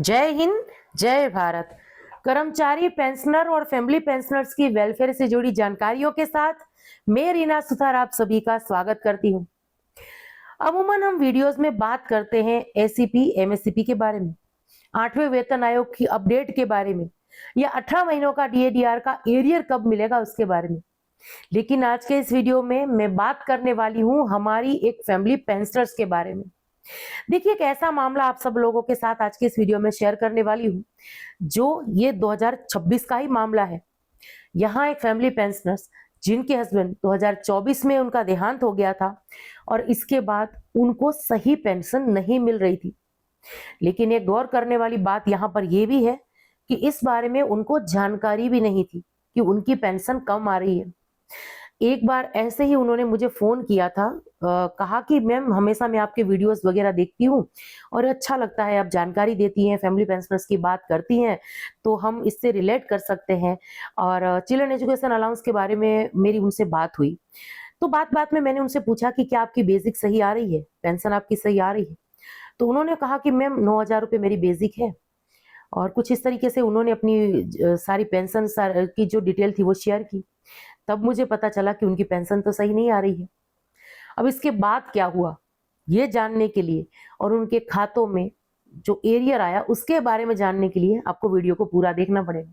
जय हिंद, जय भारत। कर्मचारी पेंशनर और फैमिली पेंशनर्स की वेलफेयर से जुड़ी जानकारियों के साथ मैं रीना सुथार आप सभी का स्वागत करती हूँ। अमूमन हम वीडियोस में बात करते हैं एसीपी, एमएससीपी के बारे में, 8वें वेतन आयोग की अपडेट के बारे में, या 18 महीनों का डीएडीआर का एरियर कब मिलेगा उसके बारे में। लेकिन आज के इस वीडियो में मैं बात करने वाली हूँ हमारी एक फैमिली पेंशनर्स के बारे में। देखिए, एक ऐसा मामला आप सब लोगों के साथ आज के इस वीडियो में शेयर करने वाली हूँ जो ये 2026 का ही मामला है। यहाँ एक फैमिली पेंशनर्स जिनके हस्बैंड 2024 में उनका देहांत हो गया था और इसके बाद उनको सही पेंशन नहीं मिल रही थी। लेकिन एक गौर करने वाली बात यहाँ पर यह भी है कि इस बारे में उनको जानकारी भी नहीं थी कि उनकी पेंशन कम आ रही है। एक बार ऐसे ही उन्होंने मुझे फोन किया था, कहा कि मैम हमेशा मैं आपके वीडियोस वगैरह देखती हूँ और अच्छा लगता है, आप जानकारी देती हैं, फैमिली पेंशनर्स की बात करती हैं तो हम इससे रिलेट कर सकते हैं। और चिल्ड्रन एजुकेशन अलाउंस के बारे में मेरी उनसे बात हुई, तो बात बात में मैंने उनसे पूछा कि क्या आपकी बेसिक सही आ रही है, पेंशन आपकी सही आ रही है। तो उन्होंने कहा कि मैम 9,000 रुपये मेरी बेसिक है। और कुछ इस तरीके से उन्होंने अपनी सारी पेंशन की जो डिटेल थी वो शेयर की। तब मुझे पता चला कि उनकी पेंशन तो सही नहीं आ रही है। अब इसके बाद क्या हुआ ये जानने के लिए और उनके खातों में जो एरियर आया उसके बारे में जानने के लिए आपको वीडियो को पूरा देखना पड़ेगा।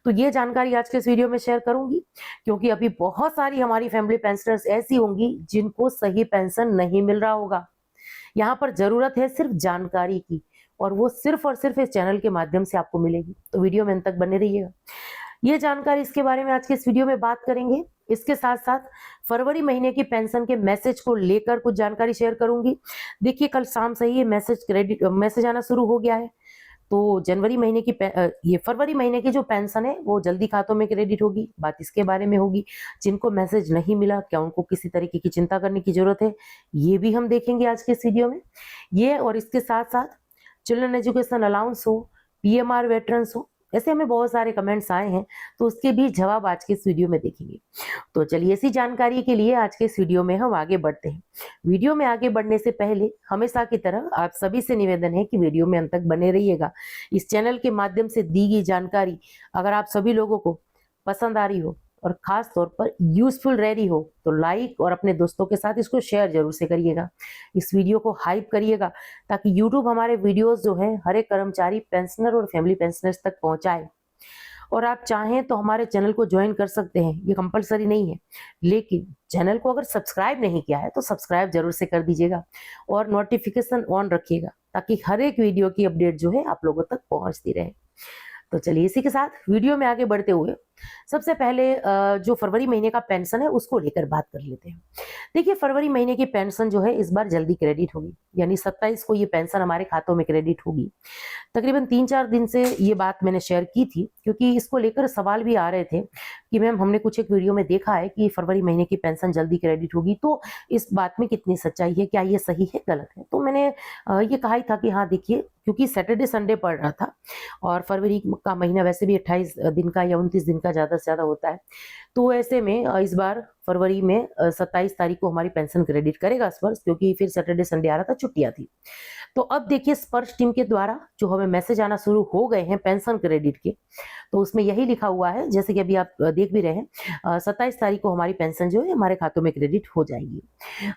तो ये जानकारी आज के इस वीडियो में शेयर करूंगी, क्योंकि अभी बहुत सारी हमारी फैमिली पेंशनर्स ऐसी होंगी जिनको सही पेंशन नहीं मिल रहा होगा। यहाँ पर जरूरत है सिर्फ जानकारी की, और वो सिर्फ और सिर्फ इस चैनल के माध्यम से आपको मिलेगी। तो वीडियो में अंत तक बने रहिएगा। ये जानकारी इसके बारे में आज के इस वीडियो में बात करेंगे। इसके साथ साथ फरवरी महीने की पेंशन के मैसेज को लेकर कुछ जानकारी शेयर करूंगी। देखिए, कल शाम से ही मैसेज आना शुरू हो गया है। तो जनवरी महीने की ये फरवरी महीने की जो पेंशन है वो जल्दी खातों में क्रेडिट होगी। बात इसके बारे में होगी। जिनको मैसेज नहीं मिला, क्या उनको किसी तरीके की चिंता करने की जरूरत है, ये भी हम देखेंगे आज के इस वीडियो में। ये और इसके साथ साथ चिल्ड्रन एजुकेशन अलाउंस हो, पीएमआर वेटरन्स हो, ऐसे हमें बहुत सारे कमेंट्स आए हैं, तो उसके भी जवाब आज के इस वीडियो में देखेंगे। तो चलिए, इसी जानकारी के लिए आज के इस वीडियो में हम आगे बढ़ते हैं। वीडियो में आगे बढ़ने से पहले हमेशा की तरह आप सभी से निवेदन है कि वीडियो में अंत तक बने रहिएगा। इस चैनल के माध्यम से दी गई जानकारी अगर आप सभी लोगों को पसंद आ रही हो और खास तौर पर यूजफुल रह रही हो तो लाइक और अपने दोस्तों के साथ इसको शेयर जरूर से करिएगा। इस वीडियो को हाइप करिएगा ताकि यूट्यूब हमारे वीडियोस जो है हर एक कर्मचारी पेंशनर और फैमिली पेंशनर्स तक पहुंचाए। और आप चाहें तो हमारे चैनल को ज्वाइन कर सकते हैं, ये कंपलसरी नहीं है। लेकिन चैनल को अगर सब्सक्राइब नहीं किया है तो सब्सक्राइब जरूर से कर दीजिएगा और नोटिफिकेशन ऑन रखिएगा ताकि हर एक वीडियो की अपडेट जो है आप लोगों तक पहुंचती रहे। तो चलिए, इसी के साथ वीडियो में आगे बढ़ते हुए सबसे पहले जो फरवरी महीने का पेंशन है उसको लेकर बात कर लेते हैं। देखिए, फरवरी महीने की पेंशन जो है इस बार जल्दी क्रेडिट होगी, यानी 27 को ये पेंशन हमारे खातों में क्रेडिट होगी। तकरीबन 3-4 दिन से ये बात मैंने शेयर की थी, क्योंकि इसको लेकर सवाल भी आ रहे थे कि मैम हमने कुछ एक वीडियो में देखा है कि फरवरी महीने की पेंशन जल्दी क्रेडिट होगी, तो इस बात में कितनी सच्चाई है, क्या ये सही है गलत है। तो मैंने ये कहा ही था कि हाँ देखिए, क्योंकि सैटरडे संडे पड़ रहा था और फरवरी का महीना वैसे भी 28 दिन का या 29 दिन का ज्यादा से ज्यादा होता है, तो ऐसे में इस बार फरवरी में 27 तारीख को हमारी पेंशन क्रेडिट करेगा स्पर्श, क्योंकि फिर सैटरडे संडे आ रहा था, छुट्टियां थी। तो अब देखिए, स्पर्श टीम के द्वारा जो हमें मैसेज आना शुरू हो गए हैं पेंशन क्रेडिट के, तो उसमें यही लिखा हुआ है, जैसे कि अभी आप देख भी रहे हैं, 27 तारीख को हमारी पेंशन जो है हमारे खातों में क्रेडिट हो जाएगी।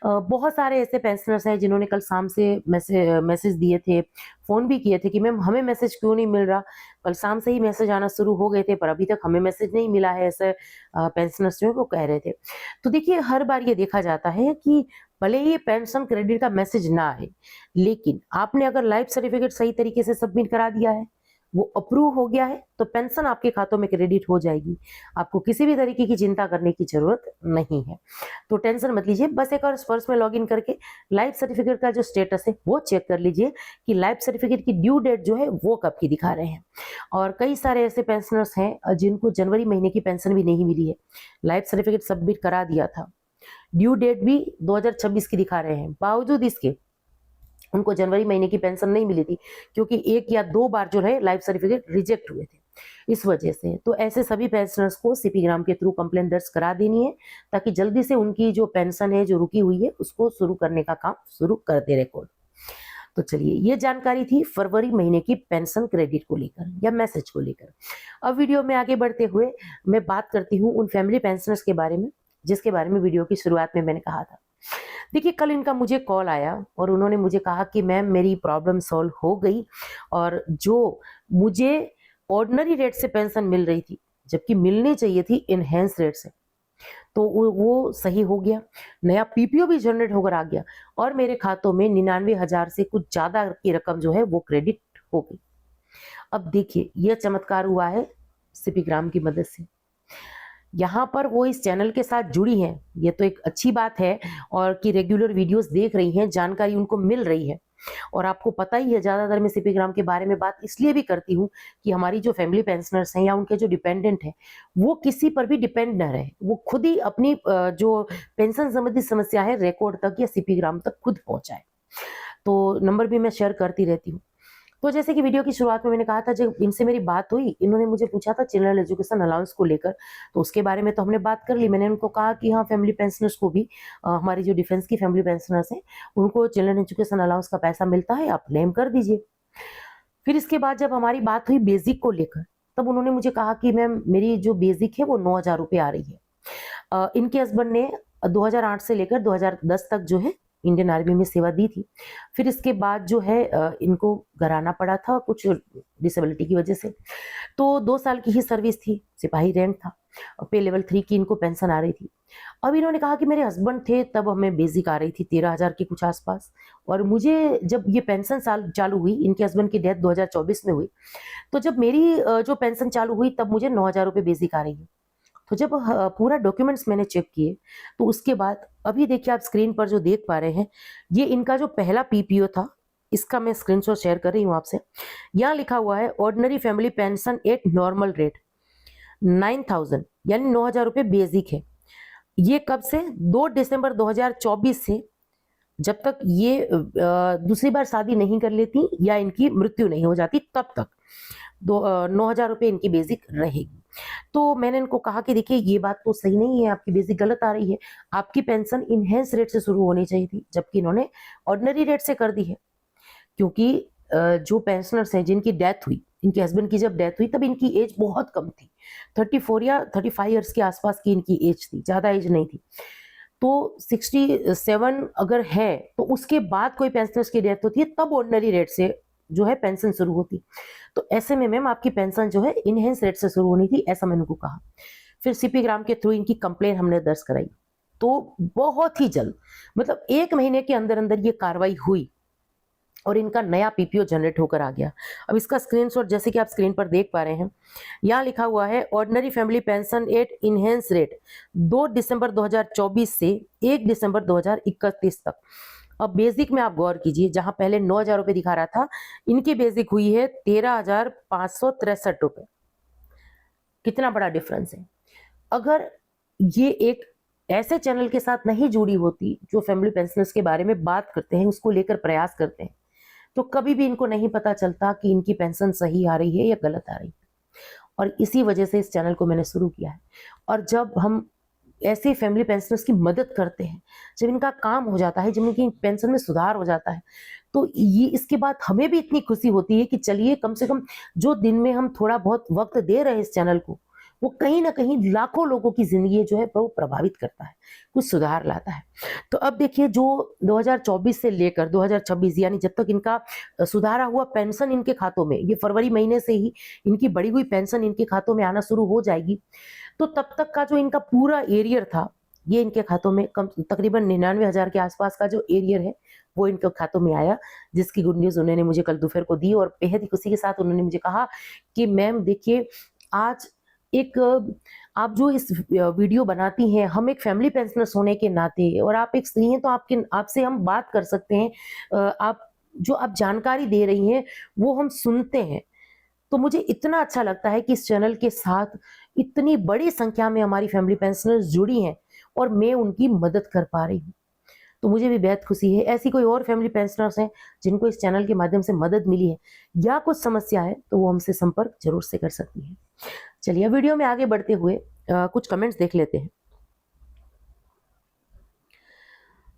बहुत सारे ऐसे पेंशनर्स हैं जिन्होंने कल शाम से मैसेज दिए थे, फोन भी किए थे कि मैम हमें मैसेज क्यों नहीं मिल रहा। कल शाम से ही मैसेज आना शुरू हो गए थे पर अभी तक हमें मैसेज नहीं मिला है, ऐसे पेंशनर्स जो है वो कह रहे थे। तो देखिए, हर बार ये देखा जाता है कि भले ही पेंशन क्रेडिट का मैसेज ना आए, लेकिन आपने अगर लाइफ सर्टिफिकेट सही तरीके से सबमिट करा दिया है, वो अप्रूव हो गया है, तो पेंशन आपके खातों में क्रेडिट हो जाएगी। आपको किसी भी तरीके की चिंता करने की जरूरत नहीं है। तो टेंशन मत लीजिए, बस एक और स्पर्श में लॉगिन करके लाइफ सर्टिफिकेट का जो स्टेटस है वो चेक कर लीजिए कि लाइफ सर्टिफिकेट की ड्यू डेट जो है वो कब की दिखा रहे हैं। और कई सारे ऐसे पेंशनर्स हैं जिनको जनवरी महीने की पेंशन भी नहीं मिली है, लाइफ सर्टिफिकेट सबमिट करा दिया था, ड्यू डेट भी 2026 की दिखा रहे हैं, बावजूद इसके उनको जनवरी महीने की पेंशन नहीं मिली थी, क्योंकि 1 या 2 बार जो है लाइफ सर्टिफिकेट रिजेक्ट हुए थे इस वजह से। तो ऐसे सभी पेंशनर्स को सीपी ग्राम के थ्रू कंप्लेंट दर्ज करा देनी है ताकि जल्दी से उनकी जो पेंशन है जो रुकी हुई है उसको शुरू करने का काम शुरू कर दे रिकॉर्ड। तो चलिए, ये जानकारी थी फरवरी महीने की पेंशन क्रेडिट को लेकर या मैसेज को लेकर। अब वीडियो में आगे बढ़ते हुए मैं बात करती हूँ उन फैमिली पेंशनर्स के बारे में जिसके बारे में वीडियो की शुरुआत में मैंने कहा था। देखिए, कल इनका मुझे कॉल आया और उन्होंने मुझे कहा कि मैम मेरी प्रॉब्लम सॉल्व हो गई और जो मुझे ऑर्डिनरी रेट से पेंशन मिल रही थी जबकि मिलनी चाहिए थी इनहेंस रेट से, तो वो सही हो गया। नया पीपीओ भी जनरेट होकर आ गया और मेरे खातों में 99,000 से कुछ ज्यादा की रकम जो है वो क्रेडिट हो गई। अब देखिए, यह चमत्कार हुआ है सीपी ग्राम की मदद से। यहाँ पर वो इस चैनल के साथ जुड़ी हैं, ये तो एक अच्छी बात है, और कि रेगुलर वीडियोस देख रही हैं, जानकारी उनको मिल रही है। और आपको पता ही है, ज्यादातर मैं सीपी ग्राम के बारे में बात इसलिए भी करती हूँ कि हमारी जो फैमिली पेंशनर्स हैं या उनके जो डिपेंडेंट हैं वो किसी पर भी डिपेंड न रहे, वो खुद ही अपनी जो पेंशन संबंधी समस्या है रिकॉर्ड तक या सीपी ग्राम तक खुद पहुंचाए। तो नंबर भी मैं शेयर करती रहती हूँ। तो जैसे कि वीडियो की शुरुआत में मैंने कहा था, जब इनसे मेरी बात हुई, इन्होंने मुझे पूछा था चिल्ड्रन एजुकेशन अलाउंस को लेकर, तो उसके बारे में तो हमने बात कर ली। मैंने उनको कहा कि हाँ, फैमिली पेंशनर्स को भी हमारी जो डिफेंस की फैमिली पेंशनर्स हैं उनको चिल्ड्रन एजुकेशन अलाउंस का पैसा मिलता है, आप क्लेम कर दीजिए। फिर इसके बाद जब हमारी बात हुई बेसिक को लेकर, तब उन्होंने मुझे कहा कि मैम मेरी जो बेसिक है वो 9,000 रुपये आ रही है। इनके हस्बैंड ने 2008 से लेकर 2010 तक जो है इंडियन आर्मी में सेवा दी थी। फिर इसके बाद जो है इनको घर आना पड़ा था कुछ डिसेबिलिटी की वजह से। तो 2 साल की ही सर्विस थी, सिपाही रैंक था, पे लेवल 3 की इनको पेंशन आ रही थी। अब इन्होंने कहा कि मेरे हस्बैंड थे तब हमें बेसिक आ रही थी 13,000 के कुछ आसपास, और मुझे जब ये पेंशन साल चालू हुई, इनके हस्बैंड की डेथ 2024 में हुई, तो जब मेरी जो पेंशन चालू हुई तब मुझे 9,000 रुपये बेसिक आ रही है। तो जब पूरा डॉक्यूमेंट्स मैंने चेक किए तो उसके बाद अभी देखिए, आप स्क्रीन पर जो देख पा रहे हैं, ये इनका जो पहला पीपीओ था, इसका मैं स्क्रीनशॉट शेयर कर रही हूँ आपसे। यहाँ लिखा हुआ है ordinary family pension eight normal rate 9,000, यानी 9,000 रुपये बेसिक है। ये कब से? 2 दिसंबर 2024 से, जब तक ये दूसरी बार शादी नहीं कर लेती या इनकी मृत्यु नहीं हो जाती तब तक 9,000 रुपये इनकी बेसिक रहेगी। तो मैंने इनको कहा कि देखिए, ये बात तो सही नहीं है, आपकी बेसिक गलत आ रही है, आपकी पेंशन इनहेंस रेट से शुरू होनी चाहिए थी, जबकि इन्होंने ऑर्डिनरी रेट से कर दी है। क्योंकि जो पेंशनर्स हैं जिनकी डेथ हुई, इनके हस्बैंड की जब डेथ हुई तब इनकी एज बहुत कम थी, 34 या 35 ईयर्स के आसपास की इनकी एज थी, ज्यादा एज नहीं थी। तो 67 अगर है तो उसके बाद कोई पेंशनर्स की डेथ होती है तब ऑर्डिनरी रेट से जो है पेंशन शुरू होती। तो ऐसे में मैम आपकी पेंशन जो है इनहेंस रेट से शुरू होनी थी, ऐसा मैंने उनको कहा। फिर सीपी ग्राम के थ्रू इनकी कंप्लेन हमने दर्ज कराई, तो बहुत ही जल्द, मतलब 1 महीने के अंदर अंदर ये कार्रवाई हुई और इनका नया पीपीओ जनरेट होकर आ गया। अब इसका स्क्रीनशॉट जैसे कि आप स्क्रीन पर देख पा रहे हैं, यहाँ लिखा हुआ है ordinary family pension at enhance rate 2 दिसंबर 2024 से 1 दिसंबर 2031 तक। अब बेसिक में आप गौर कीजिए, जहां पहले 9,000 रुपये दिखा रहा था, इनकी बेसिक हुई है 13,563 रुपये। कितना बड़ा डिफरेंस है। अगर ये एक ऐसे चैनल के साथ नहीं जुड़ी होती जो फैमिली पेंशनर्स के बारे में बात करते हैं, उसको लेकर प्रयास करते हैं, तो कभी भी इनको नहीं पता चलता कि इनकी पेंशन सही आ रही है या गलत आ रही है। और इसी वजह से इस चैनल को मैंने शुरू किया है। और जब हम ऐसे फैमिली पेंशनर्स की मदद करते हैं, जब इनका काम हो जाता है, जब इनकी पेंशन में सुधार हो जाता है, तो ये इसके बाद हमें भी इतनी खुशी होती है कि चलिए, कम से कम जो दिन में हम थोड़ा बहुत वक्त दे रहे हैं इस चैनल को, वो कहीं ना कहीं लाखों लोगों की जिंदगी जो है वो प्रभावित करता है, कुछ सुधार लाता है। तो अब देखिए, जो 2024 से लेकर 2026, यानी जब तक इनका सुधारा हुआ पेंशन इनके खातों में, ये फरवरी महीने से ही इनकी बढ़ी हुई पेंशन इनके खातों में आना शुरू हो जाएगी, तो तब तक का जो इनका पूरा एरियर था, ये इनके खातों में कम तकरीबन 99,000 के आसपास का जो एरियर है वो इनके खातों में आया, जिसकी गुड न्यूज उन्होंने मुझे कल दोपहर को दी। और बेहद ही खुशी के साथ उन्होंने मुझे कहा कि मैम देखिए, आज एक आप जो इस वीडियो बनाती हैं, हम एक फैमिली पेंशनर्स होने के नाते, और आप एक स्त्री हैं, तो आपसे हम बात कर सकते हैं, आप जानकारी दे रही हैं वो हम सुनते हैं। तो मुझे इतना अच्छा लगता है कि इस चैनल के साथ इतनी बड़ी संख्या में हमारी फैमिली पेंशनर्स जुड़ी हैं और मैं उनकी मदद कर पा रही हूँ, तो मुझे भी बेहद खुशी है। ऐसी कोई और फैमिली पेंशनर्स हैं जिनको इस चैनल के माध्यम से मदद मिली है या कुछ समस्या है, तो वो हमसे संपर्क जरूर से कर सकती है। चलिए, वीडियो में आगे बढ़ते हुए कुछ कमेंट्स देख लेते हैं।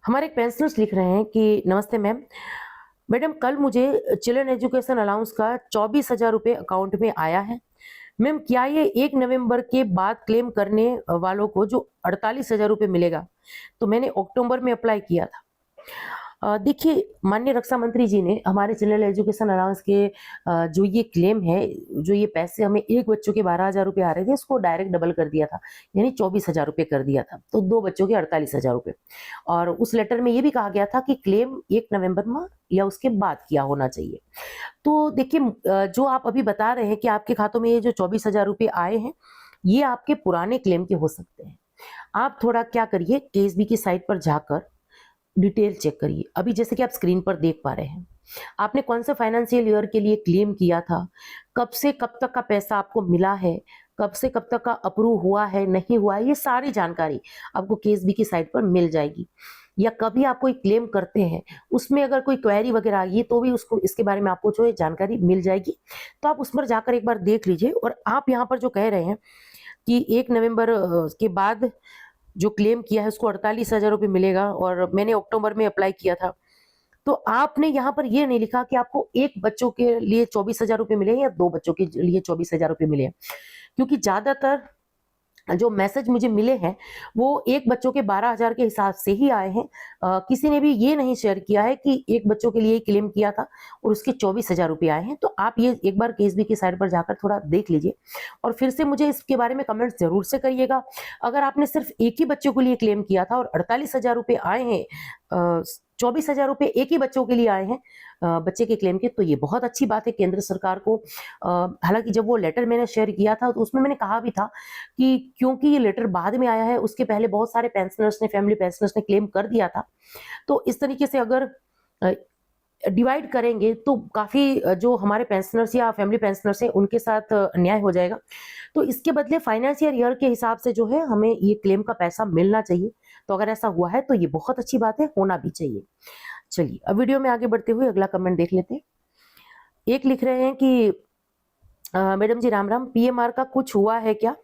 हमारे एक पेंशनर्स लिख रहे हैं कि नमस्ते मैम, मैडम कल मुझे चिल्ड्रन एजुकेशन अलाउंस का 24,000 रुपये अकाउंट में आया है। मैम क्या ये 1 नवंबर के बाद क्लेम करने वालों को जो 48,000 रुपये मिलेगा, तो मैंने अक्टूबर में अप्लाई किया था। देखिए माननीय रक्षा मंत्री जी ने हमारे चिल्ड्रन एजुकेशन अलाउंस के जो ये क्लेम है, जो ये पैसे हमें एक बच्चों के 12,000 रुपये आ रहे थे, इसको डायरेक्ट डबल कर दिया था, यानी 24,000 रुपये कर दिया था, तो 2 बच्चों के 48,000 रुपये। और उस लेटर में ये भी कहा गया था कि क्लेम 1 नवंबर में या उसके बाद किया होना चाहिए। तो देखिए जो आप अभी बता रहे हैं कि आपके खातों में ये जो 24,000 रुपये आए हैं, ये आपके पुराने क्लेम के हो सकते हैं। आप थोड़ा क्या करिए, केएसबी की साइट पर जाकर डिटेल चेक करिए। अभी जैसे कि आप स्क्रीन पर देख पा रहे हैं, आपने कौन से फाइनेंशियल ईयर के लिए क्लेम किया था, कब से कब तक का पैसा आपको मिला है, कब से कब तक का अप्रूव हुआ है, नहीं हुआ है, ये सारी जानकारी आपको केएसबी की साइट पर मिल जाएगी। या कभी आप कोई क्लेम करते हैं, उसमें अगर कोई क्वेरी वगैरह आ गई तो भी उसको इसके बारे में आपको जो है जानकारी मिल जाएगी। तो आप उस पर जाकर एक बार देख लीजिए। और आप यहाँ पर जो कह रहे हैं कि 1 नवंबर के बाद जो क्लेम किया है उसको 48,000 रुपये मिलेगा और मैंने अक्टूबर में अप्लाई किया था, तो आपने यहाँ पर ये नहीं लिखा कि आपको एक बच्चों के लिए 24,000 रुपये मिले या 2 बच्चों के लिए 24,000 रुपये मिले हैं। क्योंकि ज्यादातर जो मैसेज मुझे मिले हैं वो एक बच्चों के 12,000 के हिसाब से ही आए हैं। किसी ने भी ये नहीं शेयर किया है कि एक बच्चों के लिए क्लेम किया था और उसके 24,000 रुपये आए हैं। तो आप ये एक बार केएसबी की साइट पर जाकर थोड़ा देख लीजिए और फिर से मुझे इसके बारे में कमेंट जरूर से करिएगा। अगर आपने सिर्फ एक ही बच्चों के लिए क्लेम किया था और 48,000 रुपये आए हैं, 24,000 रुपये एक ही बच्चों के लिए आए हैं बच्चे के क्लेम के, तो ये बहुत अच्छी बात है केंद्र सरकार को। हालांकि जब वो लेटर मैंने शेयर किया था तो उसमें मैंने कहा भी था कि क्योंकि ये लेटर बाद में आया है, उसके पहले बहुत सारे पेंशनर्स ने, फैमिली पेंशनर्स ने क्लेम कर दिया था। तो इस तरीके से अगर डिवाइड करेंगे तो काफी जो हमारे पेंशनर्स या फैमिली पेंशनर्स हैं उनके साथ अन्याय हो जाएगा। तो इसके बदले फाइनेंशियल ईयर के हिसाब से जो है हमें ये क्लेम का पैसा मिलना चाहिए। तो अगर ऐसा हुआ है तो ये बहुत अच्छी बात है, होना भी चाहिए। चलिए अब वीडियो में आगे बढ़ते हुए अगला कमेंट देख लेते हैं। एक लिख रहे हैं कि मैडम जी राम राम, पीएमआर का कुछ हुआ है क्या,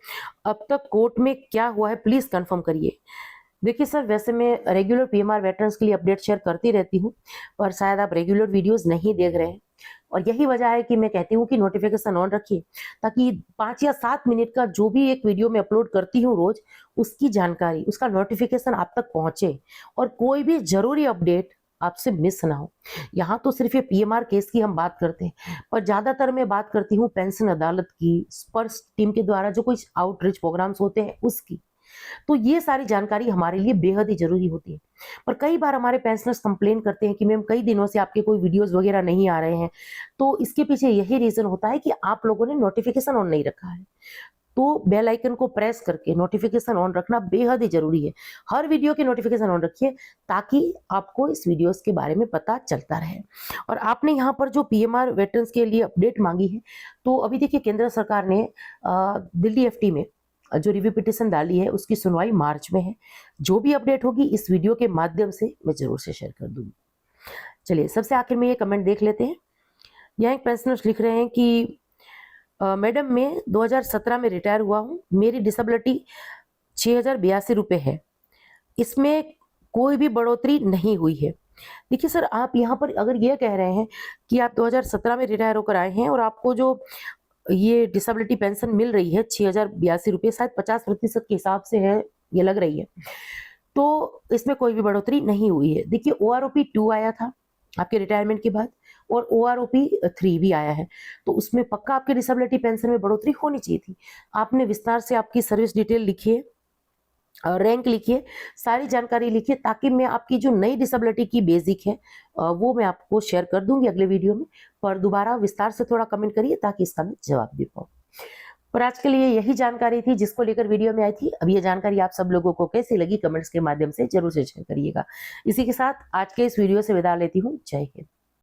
अब तक कोर्ट में क्या हुआ है, प्लीज कंफर्म करिए। देखिए सर, वैसे मैं रेगुलर पीएमआर वेटरन्स के लिए अपडेट शेयर करती रहती हूँ, पर शायद आप रेगुलर वीडियोस नहीं देख रहे हैं और यही वजह है कि मैं कहती हूँ कि नोटिफिकेशन ऑन रखिए, ताकि 5 या 7 मिनट का जो भी एक वीडियो मैं अपलोड करती हूँ रोज, उसकी जानकारी, उसका नोटिफिकेशन आप तक पहुंचे और कोई भी जरूरी अपडेट आपसे मिस ना हो। यहाँ तो सिर्फ ये पीएमआर केस की हम बात करते हैं, पर ज्यादातर मैं बात करती हूँ पेंशन अदालत की, स्पर्श टीम के द्वारा जो कुछ आउटरीच प्रोग्राम्स होते हैं उसकी। तो ये सारी जानकारी हमारे लिए बेहद ही जरूरी होती है। पर कई बार हमारे पेंशनर्स कंप्लेन करते हैं कि मैम कई दिनों से आपके कोई वीडियोस वगैरह नहीं आ रहे हैं, तो इसके पीछे यही रीजन होता है कि आप लोगों ने नोटिफिकेशन ऑन नहीं रखा है। तो बेल आइकन को प्रेस करके नोटिफिकेशन ऑन रखना बेहद ही जरूरी है। हर वीडियो के नोटिफिकेशन ऑन रखिए ताकि आपको इस वीडियोस के बारे में पता चलता रहे। और आपने यहाँ पर जो पीएमआर वेटरन्स के लिए अपडेट मांगी है, तो अभी देखिए केंद्र सरकार ने दिल्ली एफटी में जो रिव्यू पिटिशन डाली है उसकी सुनवाई मार्च में है। जो भी अपडेट होगी इस वीडियो के माध्यम से मैं जरूर से शेयर कर दूंगी। चलिए सबसे आखिर में ये कमेंट देख लेते हैं। यहाँ एक पेंशनर्स लिख रहे हैं कि मैडम मैं 2017 में रिटायर हुआ हूँ, मेरी डिसेबिलिटी 6,082 रुपये है, इसमें कोई भी बढ़ोतरी नहीं हुई है। देखिए सर, आप यहाँ पर अगर ये कह रहे हैं कि आप 2017 में रिटायर होकर आए हैं और आपको जो ये डिसेबिलिटी पेंशन मिल रही है 6,082 रुपये, शायद 50% के हिसाब से है ये लग रही है, तो इसमें कोई भी बढ़ोतरी नहीं हुई है। देखिए OROP 2 आया था आपके रिटायरमेंट के बाद और OROP 3 भी आया है, तो उसमें पक्का आपके डिसेबिलिटी पेंशन में बढ़ोतरी होनी चाहिए थी। आपने विस्तार से आपकी सर्विस डिटेल लिखिए, रैंक लिखिए, सारी जानकारी लिखिए, ताकि मैं आपकी जो नई डिसेबिलिटी की बेसिक है वो मैं आपको शेयर कर दूंगी अगले वीडियो में। पर दोबारा विस्तार से थोड़ा कमेंट करिए ताकि इसका मैं जवाब दे पाऊँ। पर आज के लिए यही जानकारी थी जिसको लेकर वीडियो में आई थी। अब ये जानकारी आप सब लोगों को कैसी लगी कमेंट्स के माध्यम से जरूर से शेयर करिएगा। इसी के साथ आज के इस वीडियो से विदा लेती हूँ। जय हिंद।